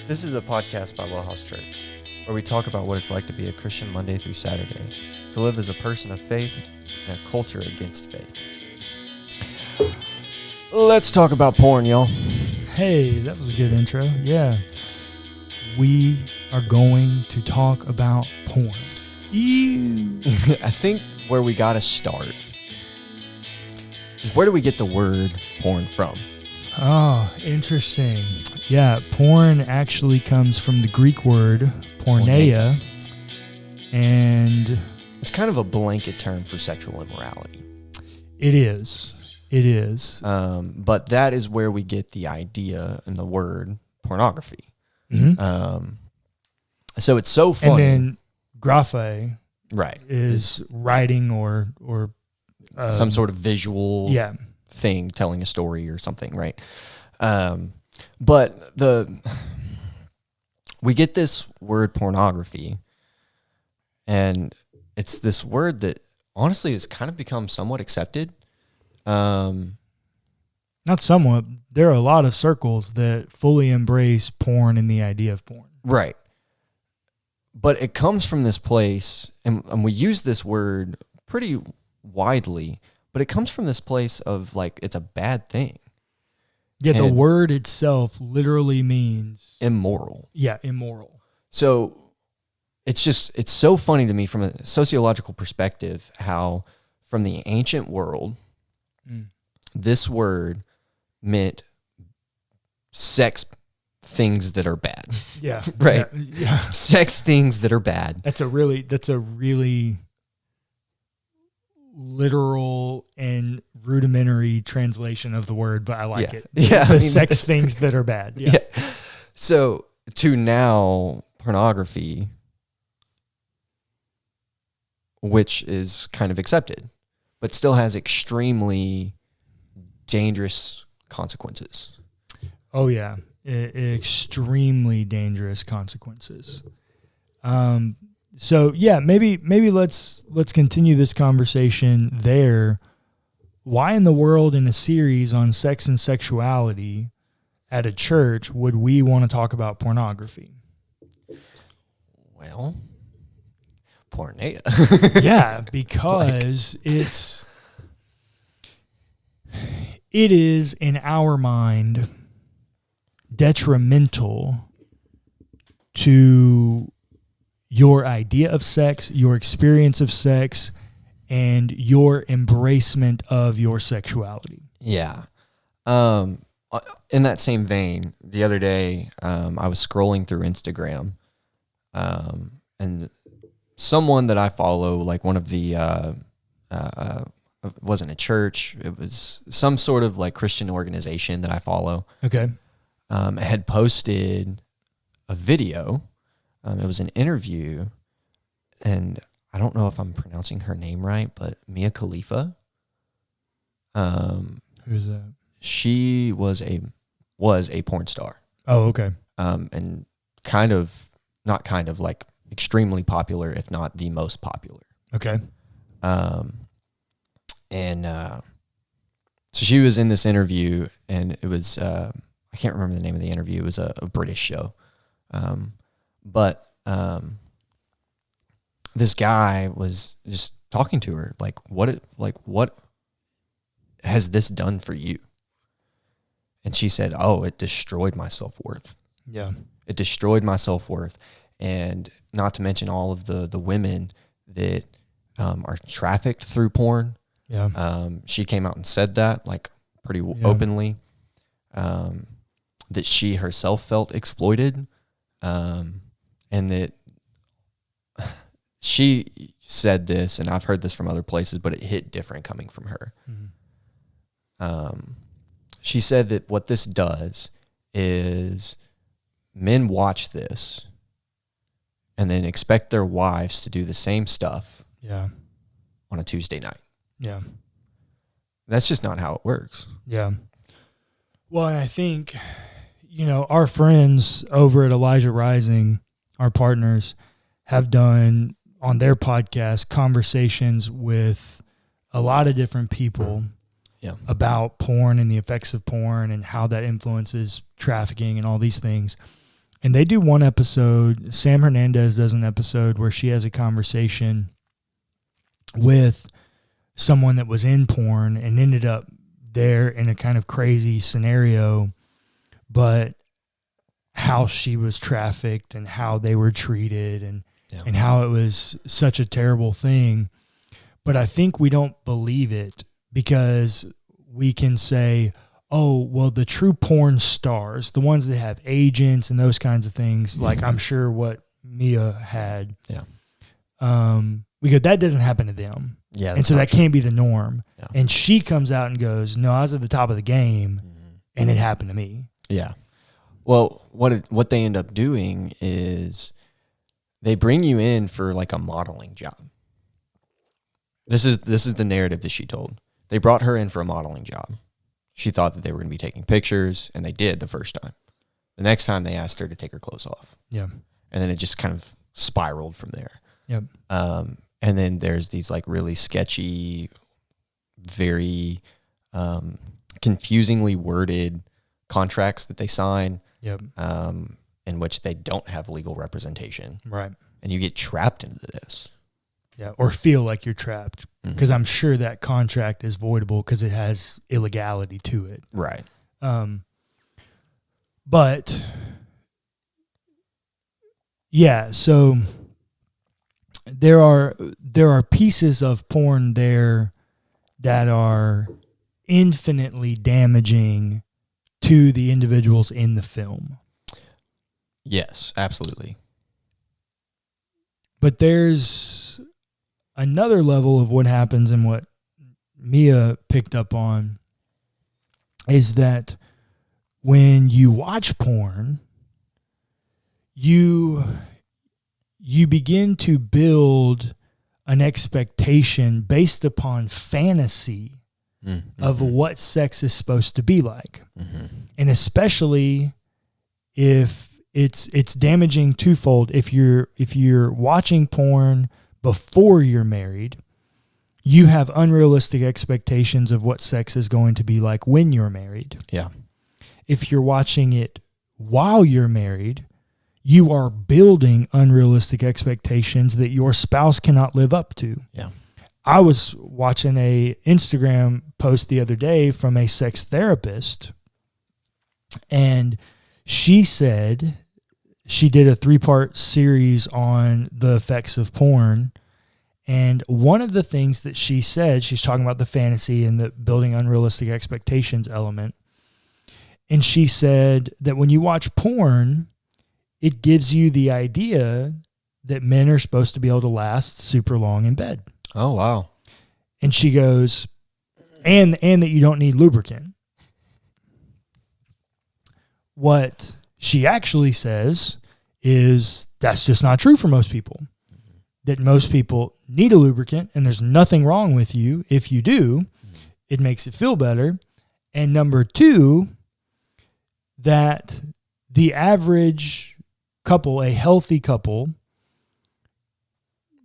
This is a podcast by WellHouse Church, where we talk about what it's like to be a Christian Monday through Saturday, to live as a person of faith in a culture against faith. Let's talk about porn, y'all. Hey, that was a good intro. Yeah. We are going to talk about porn. Ew. I think where we got to start is where do we get the word porn from? Oh, interesting. Yeah, porn actually comes from the Greek word porneia, and it's kind of a blanket term for sexual immorality. It is. But that is where we get the idea and the word pornography. Mm-hmm. So it's so funny. And then graphe, right, is writing or some sort of visual yeah. thing telling a story or something, right? But we get this word pornography, and it's this word that honestly has kind of become somewhat accepted. Not somewhat. There are a lot of circles that fully embrace porn and the idea of porn. Right. But it comes from this place, and we use this word pretty widely, but it comes from this place of like it's a bad thing. Yeah, the word itself literally means immoral. Yeah, immoral. So it's so funny to me from a sociological perspective how from the ancient world, this word meant sex things that are bad. Yeah. Right. Yeah. Sex things that are bad. That's a really literal and rudimentary translation of the word, but I like it. Yeah. The sex things that are bad. Yeah. So to now pornography, which is kind of accepted, but still has extremely dangerous consequences. Oh yeah. Extremely dangerous consequences. So yeah, maybe let's continue this conversation there. Why in the world in a series on sex and sexuality at a church would we want to talk about pornography? Well, porneia. Yeah, because it is in our mind detrimental to your idea of sex, your experience of sex, and your embracement of your sexuality. Yeah. In that same vein, the other day, I was scrolling through Instagram, and someone that I follow, like one of the, it wasn't a church, it was some sort of like Christian organization that I follow. Okay. Had posted a video. It was an interview, and I don't know if I'm pronouncing her name right, but Mia Khalifa. Who's that? She was a porn star. Oh, okay. And like extremely popular, if not the most popular. Okay. So she was in this interview, and it was I can't remember the name of the interview. It was a British show. But this guy was just talking to her, like, what has this done for you? And she said, "Oh, it destroyed my self-worth." Yeah. It destroyed my self-worth. And not to mention all of the women that are trafficked through porn. Yeah. She came out and said that, like, pretty openly, that she herself felt exploited. And that she said this, and I've heard this from other places, but it hit different coming from her. Mm-hmm. She said that what this does is men watch this and then expect their wives to do the same stuff on a Tuesday night. Yeah. That's just not how it works. Yeah. Well, and I think, our friends over at Elijah Rising, our partners, have done on their podcast conversations with a lot of different people about porn and the effects of porn and how that influences trafficking and all these things. And they do one episode. Sam Hernandez does an episode where she has a conversation with someone that was in porn and ended up there in a kind of crazy scenario, but how she was trafficked and how they were treated and how it was such a terrible thing. But I think we don't believe it because we can say, oh, well, the true porn stars, the ones that have agents and those kinds of things, like I'm sure what Mia had. Yeah. We go, that doesn't happen to them. Yeah. And so that can't be the norm. Yeah. And she comes out and goes, no, I was at the top of the game and it happened to me. Yeah. Well, what they end up doing is they bring you in for like a modeling job. This is the narrative that she told. They brought her in for a modeling job. She thought that they were going to be taking pictures, and they did the first time. The next time they asked her to take her clothes off. Yeah. And then it just kind of spiraled from there. Yep. And then there's these like really sketchy, very confusingly worded contracts that they sign. Yep. In which they don't have legal representation. Right. And you get trapped into this. Yeah, or feel like you're trapped because I'm sure that contract is voidable because it has illegality to it. Right. But yeah, so there are pieces of porn there that are infinitely damaging to the individuals in the film. Yes, absolutely. But there's another level of what happens and what Mia picked up on is that when you watch porn, you begin to build an expectation based upon fantasy of what sex is supposed to be like. And especially if it's damaging twofold. If you're watching porn before you're married, you have unrealistic expectations of what sex is going to be like when you're married. Yeah. If you're watching it while you're married, you are building unrealistic expectations that your spouse cannot live up to. Yeah. I was watching a Instagram post the other day from a sex therapist, and she said she did a 3-part series on the effects of porn. And one of the things that she said, she's talking about the fantasy and the building unrealistic expectations element. And she said that when you watch porn, it gives you the idea that men are supposed to be able to last super long in bed. Oh, wow. And she goes, and that you don't need lubricant. What she actually says is that's just not true for most people. That most people need a lubricant, and there's nothing wrong with you if you do. It makes it feel better. And number two, that the average couple, a healthy couple,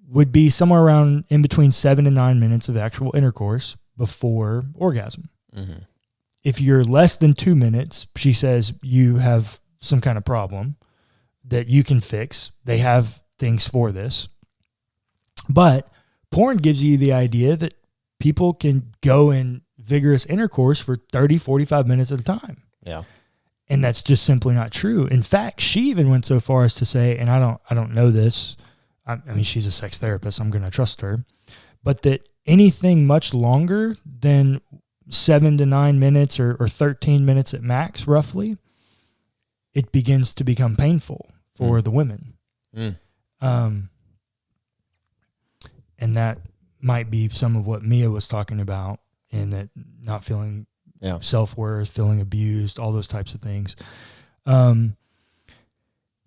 would be somewhere around in between 7 and 9 minutes of actual intercourse before orgasm. If you're less than 2 minutes, she says you have some kind of problem that you can fix. They have things for this. But porn gives you the idea that people can go in vigorous intercourse for 30, 45 minutes at a time. Yeah. And that's just simply not true. In fact, she even went so far as to say, and I don't know this, I mean, she's a sex therapist, I'm going to trust her, but that anything much longer than 7 to 9 minutes or 13 minutes at max, roughly, it begins to become painful for the women. And that might be some of what Mia was talking about, in that not feeling self-worth, feeling abused, all those types of things. And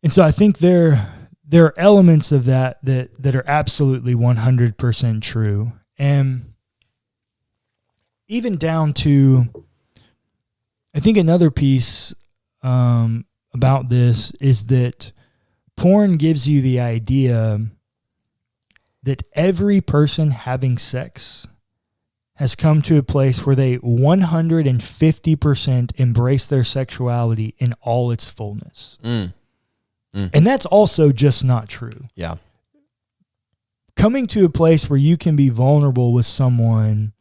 so I think there are elements of that are absolutely 100% true. And even down to, I think another piece about this is that porn gives you the idea that every person having sex has come to a place where they 150% embrace their sexuality in all its fullness. And that's also just not true. Yeah. Coming to a place where you can be vulnerable with someone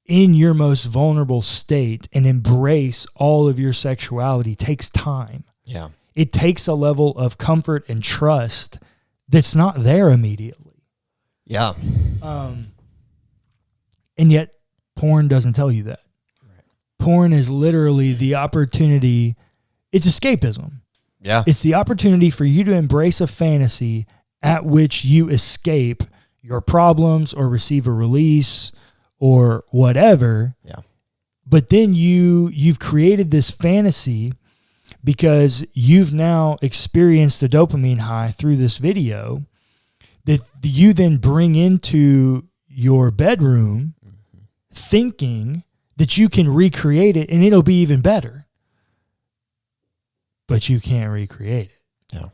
in your most vulnerable state and embrace all of your sexuality takes time. Yeah. It takes a level of comfort and trust that's not there immediately. Yeah. And yet porn doesn't tell you that. Right. Porn is literally the opportunity. It's escapism. Yeah. It's the opportunity for you to embrace a fantasy at which you escape your problems or receive a release or whatever. Yeah. But then you've created this fantasy because you've now experienced a dopamine high through this video that you then bring into your bedroom thinking that you can recreate it and it'll be even better. But you can't recreate it. Yeah.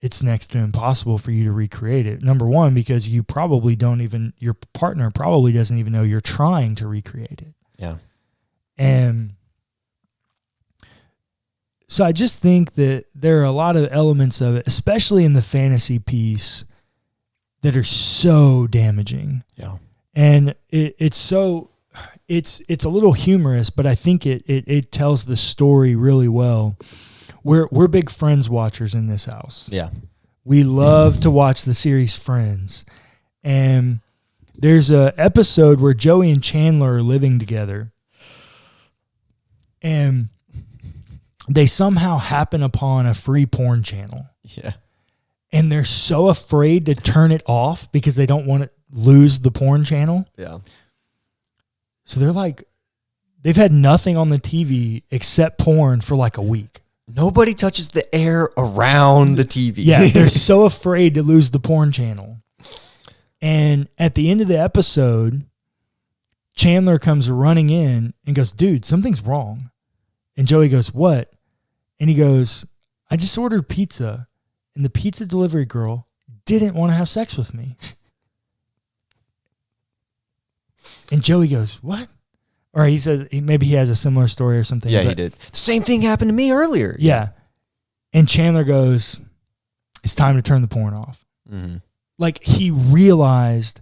It's next to impossible for you to recreate it. Number one, because your partner probably doesn't even know you're trying to recreate it. Yeah. And so I just think that there are a lot of elements of it, especially in the fantasy piece, that are so damaging. Yeah. And it's a little humorous, but I think it tells the story really well. We're big Friends watchers in this house. Yeah. We love to watch the series Friends. And there's a episode where Joey and Chandler are living together. And they somehow happen upon a free porn channel. Yeah. And they're so afraid to turn it off because they don't want to lose the porn channel. Yeah. So they've had nothing on the TV except porn for like a week. Nobody touches the air around the TV. Yeah, they're so afraid to lose the porn channel. And at the end of the episode, Chandler comes running in and goes, "Dude, something's wrong." And Joey goes, "What?" And he goes, "I just ordered pizza, and the pizza delivery girl didn't want to have sex with me." And Joey goes, "What?" Or he says maybe he has a similar story or something. Yeah, he did. The same thing happened to me earlier. Yeah. And Chandler goes, "It's time to turn the porn off." Mm-hmm. Like he realized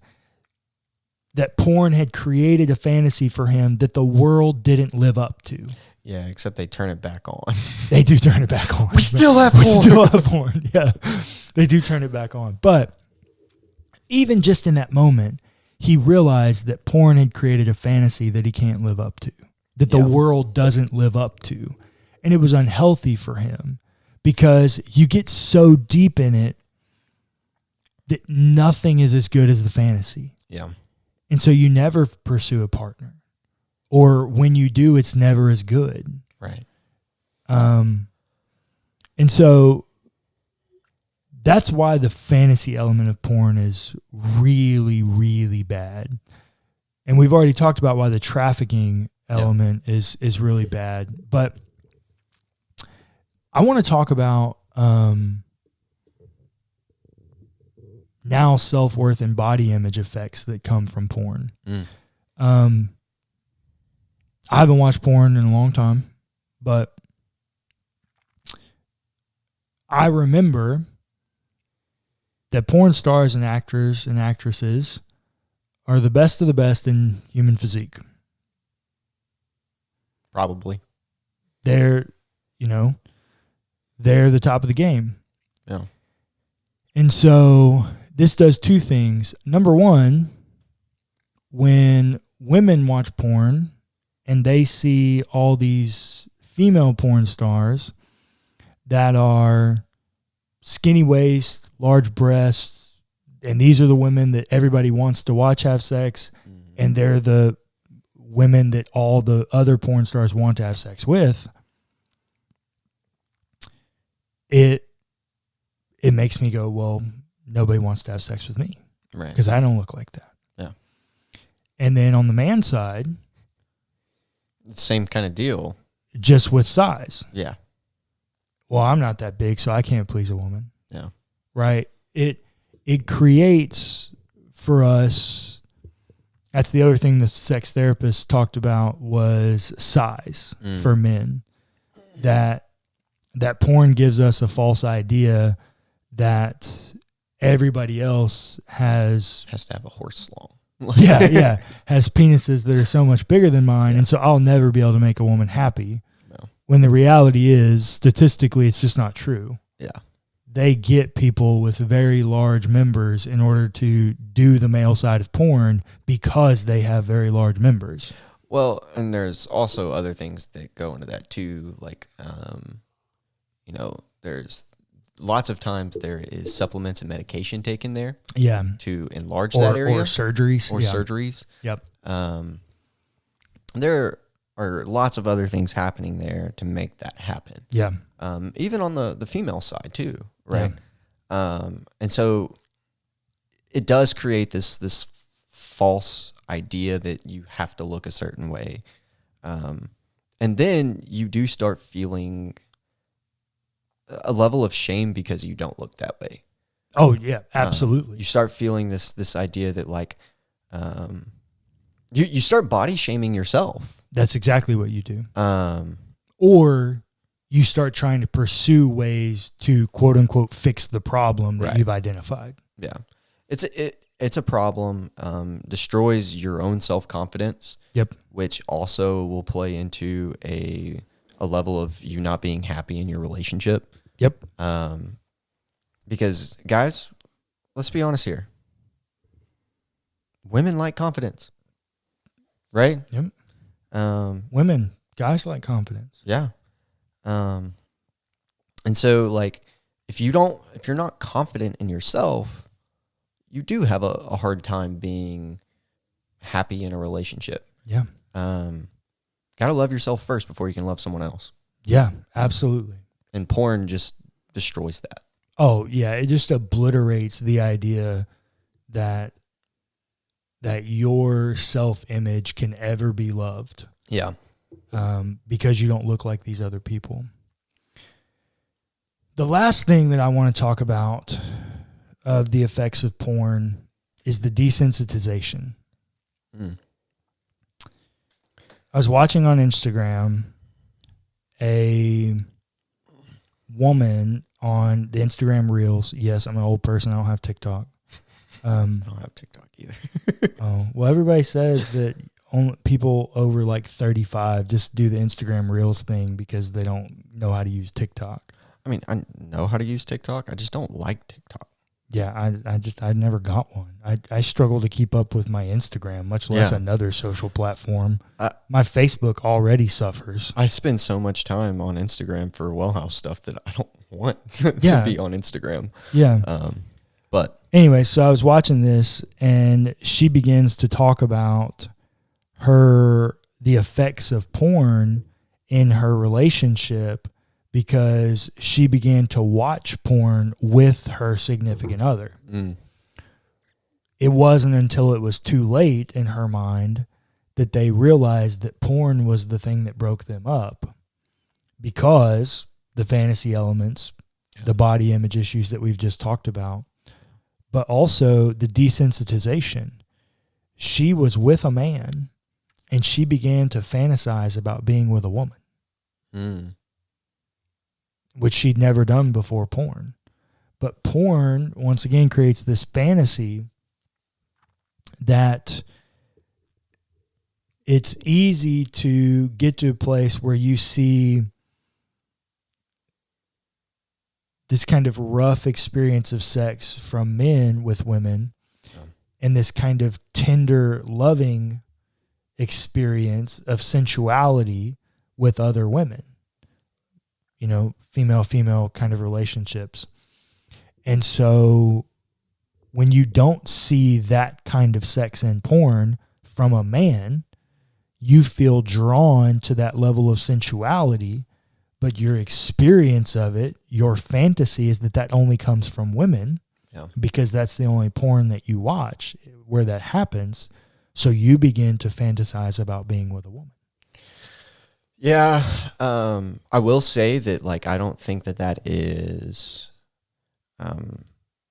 that porn had created a fantasy for him that the world didn't live up to. Yeah, except they turn it back on. They do turn it back on. We still have porn. We still have porn. Yeah. They do turn it back on. But even just in that moment, he realized that porn had created a fantasy that he can't live up to, that the world doesn't live up to. And it was unhealthy for him because you get so deep in it that nothing is as good as the fantasy. Yeah. And so you never pursue a partner. Or when you do, it's never as good. Right. And so that's why the fantasy element of porn is really, really bad. And we've already talked about why the trafficking element is really bad. But I want to talk about now self-worth and body image effects that come from porn. I haven't watched porn in a long time, but I remember that porn stars and actors and actresses are the best of the best in human physique. Probably. They're the top of the game. Yeah. And so this does two things. Number one, when women watch porn and they see all these female porn stars that are skinny waist, large breasts, and these are the women that everybody wants to watch have sex, and they're the women that all the other porn stars want to have sex with, it makes me go, well, nobody wants to have sex with me. Right. Because I don't look like that. Yeah. And then on the man side, same kind of deal. Just with size. Yeah. Well, I'm not that big, so I can't please a woman. Yeah. Right? It creates for us, that's the other thing the sex therapist talked about was size for men. That that porn gives us a false idea that everybody else has to have a horse long. has penises that are so much bigger than mine, and so I'll never be able to make a woman happy. No. When the reality is, statistically, it's just not true. Yeah. They get people with very large members in order to do the male side of porn because they have very large members. Well, and there's also other things that go into that too, like, there's lots of times there is supplements and medication taken there. Yeah. To enlarge that area. Or surgeries. Surgeries. Yep. There are lots of other things happening there to make that happen. Yeah. Even on the female side too, right? Yeah. And so it does create this false idea that you have to look a certain way. And then you do start feeling a level of shame because you don't look that way. Oh yeah, absolutely. You start feeling this idea that like, you start body shaming yourself. That's exactly what you do. Or you start trying to pursue ways to quote unquote fix the problem that you've identified. Yeah. It's a problem, destroys your own self-confidence. Yep. Which also will play into a level of you not being happy in your relationship. Yep. Because guys, let's be honest here. Women like confidence. Right? Yep. Guys like confidence. Yeah. And so like if you're not confident in yourself, you do have a hard time being happy in a relationship. Yeah. Gotta love yourself first before you can love someone else. Yeah, absolutely. And porn just destroys that. Oh yeah, it just obliterates the idea that your self-image can ever be loved. Yeah. Because you don't look like these other people. The last thing that I want to talk about of the effects of porn is the desensitization. I was watching on Instagram a woman on the Instagram Reels. Yes, I'm an old person. I don't have TikTok. I don't have TikTok either. Oh, well, everybody says that only people over like 35 just do the Instagram Reels thing because they don't know how to use TikTok. I mean, I know how to use TikTok. I just don't like TikTok. Yeah, I never got one. I struggle to keep up with my Instagram, much less another social platform. My Facebook already suffers. I spend so much time on Instagram for WellHouse stuff that I don't want to be on Instagram. Yeah. But anyway, so I was watching this, and she begins to talk about the effects of porn in her relationship because she began to watch porn with her significant other. It wasn't until it was too late in her mind that they realized that porn was the thing that broke them up because the fantasy elements, the body image issues that we've just talked about, but also the desensitization. She was with a man and she began to fantasize about being with a woman. Which she'd never done before porn. But porn, once again, creates this fantasy that it's easy to get to a place where you see this kind of rough experience of sex from men with women and this kind of tender, loving experience of sensuality with other women. You know, female-female kind of relationships. And so when you don't see that kind of sex in porn from a man, you feel drawn to that level of sensuality, but your experience of it, your fantasy is that only comes from women because that's the only porn that you watch where that happens. So you begin to fantasize about being with a woman. Yeah, I will say that, like, I don't think that is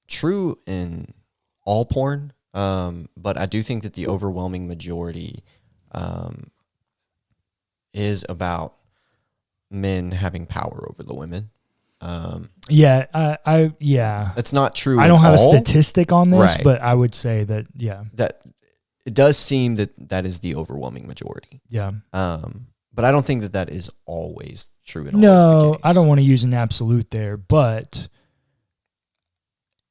true in all porn, but I do think that the overwhelming majority is about men having power over the women. Yeah, That's not true. I don't have all. a statistic on this, Right. but I would say that, That it does seem that is the overwhelming majority. Yeah. But I don't think that is always true. And No, always the case. I don't want to use an absolute there, but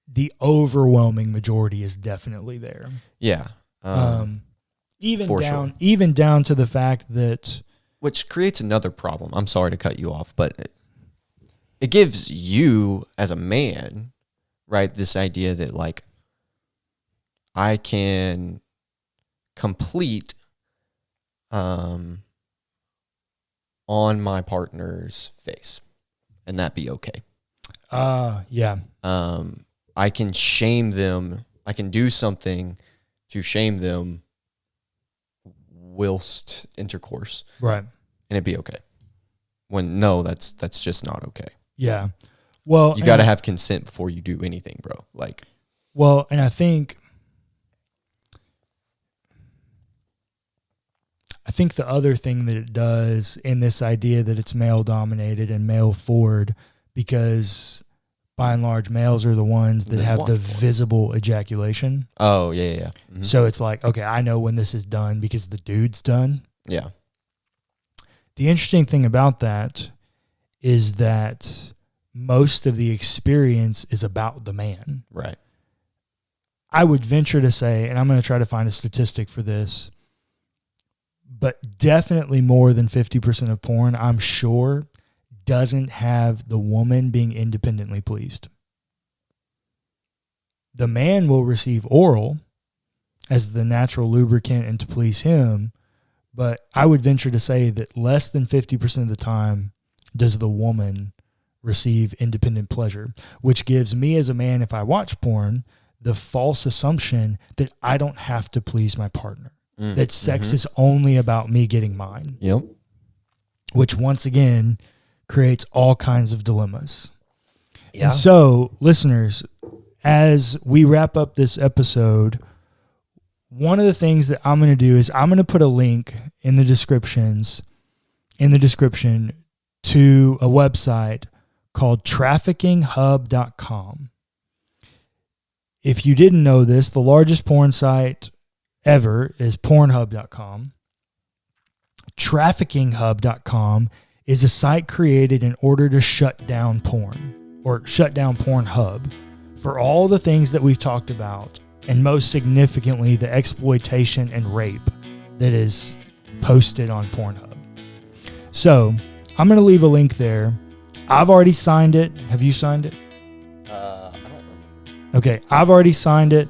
the overwhelming majority is definitely there. Yeah. Even down to the fact that, which creates another problem. I'm sorry to cut you off, but it gives you as a man, right, this idea that like I can complete on my partner's face and that be okay. Yeah. I can shame them. I can do something to shame them whilst intercourse. Right. And it'd be okay. When no, that's just not okay. Yeah. Well, you got to have consent before you do anything, bro. Like, well, and I think the other thing that it does in this idea that it's male dominated and male forward, because by and large males are the ones that have the visible ejaculation. Oh, yeah. Mm-hmm. So it's like, okay, I know when this is done because the dude's done. Yeah. The interesting thing about that is that most of the experience is about the man. Right. I would venture to say, and I'm going to try to find a statistic for this, but definitely more than 50% of porn, I'm sure, doesn't have the woman being independently pleased. The man will receive oral as the natural lubricant and to please him, but I would venture to say that less than 50% of the time does the woman receive independent pleasure, which gives me as a man, if I watch porn, the false assumption that I don't have to please my partner, that sex is only about me getting mine. Yep. Which once again creates all kinds of dilemmas. Yeah. And so, listeners, as we wrap up this episode, one of the things that I'm going to do is I'm going to put a link in the description to a website called traffickinghub.com. If you didn't know this, the largest porn site ever is pornhub.com. Traffickinghub.com is a site created in order to shut down porn, or shut down Pornhub, for all the things that we've talked about, and most significantly, the exploitation and rape that is posted on Pornhub. So, I'm going to leave a link there. I've already signed it. Have you signed it? I don't remember. Okay, I've already signed it.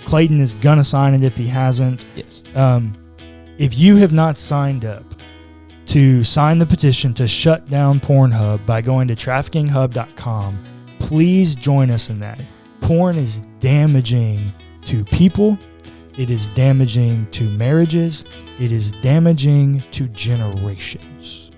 Clayton is going to sign it if he hasn't. Yes. If you have not signed up to sign the petition to shut down Pornhub by going to traffickinghub.com, please join us in that. Porn is damaging to people. It is damaging to marriages. It is damaging to generations.